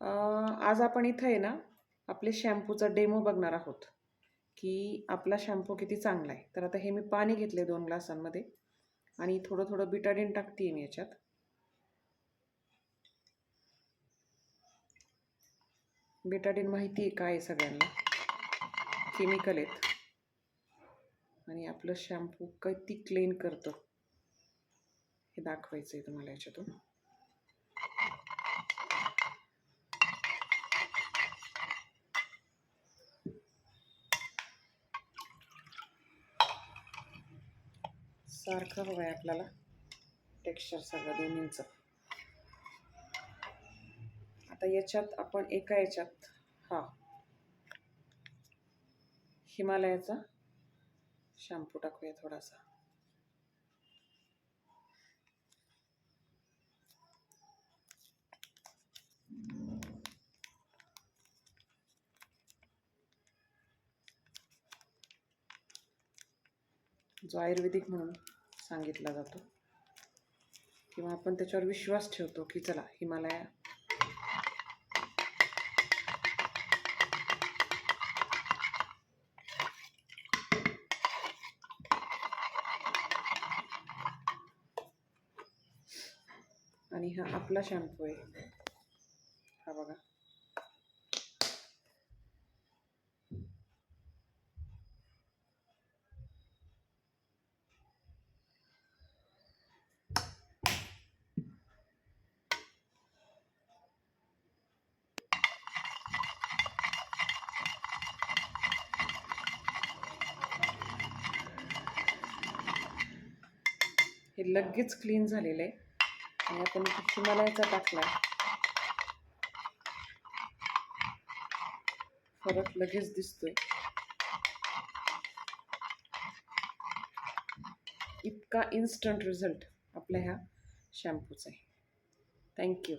आज आपण इथं आहे ना आपले शॅम्पूचा डेमो बघणार आहोत की आपला शॅम्पू किती चांगला आहे. तर आता हे मी पाणी घेतले 2 ग्लासांमध्ये आणि थोडं थोडं बिटाडीन टाकते मी याच्यात. बिटाडीन माहिती आहे काय आहे सगळ्यांना, केमिकल आहेत आणि आपलं शॅम्पू किती क्लीन करतं हे दाखवायचं आहे तुम्हाला याच्यातून. सारखं हवं आहे आपल्याला टेक्स्चर सगळं दोन्हींचं. आता याच्यात आपण एका याच्यात हिमालयाचा शॅम्पू टाकूया थोडासा. जो आयुर्वेदिक म्हणून सांगितला जातो किंवा आपण त्याच्यावर विश्वास ठेवतो की चला हिमालया आणि हा आपला शॅम्पू आहे. हा बघा, हे लगेच क्लीन झालेलं आहे आणि आपण हिमालयाचा टाकला, फरक लगेच दिसतोय. इतका इन्स्टंट रिझल्ट आपल्या ह्या शॅम्पूचा आहे. थँक्यू.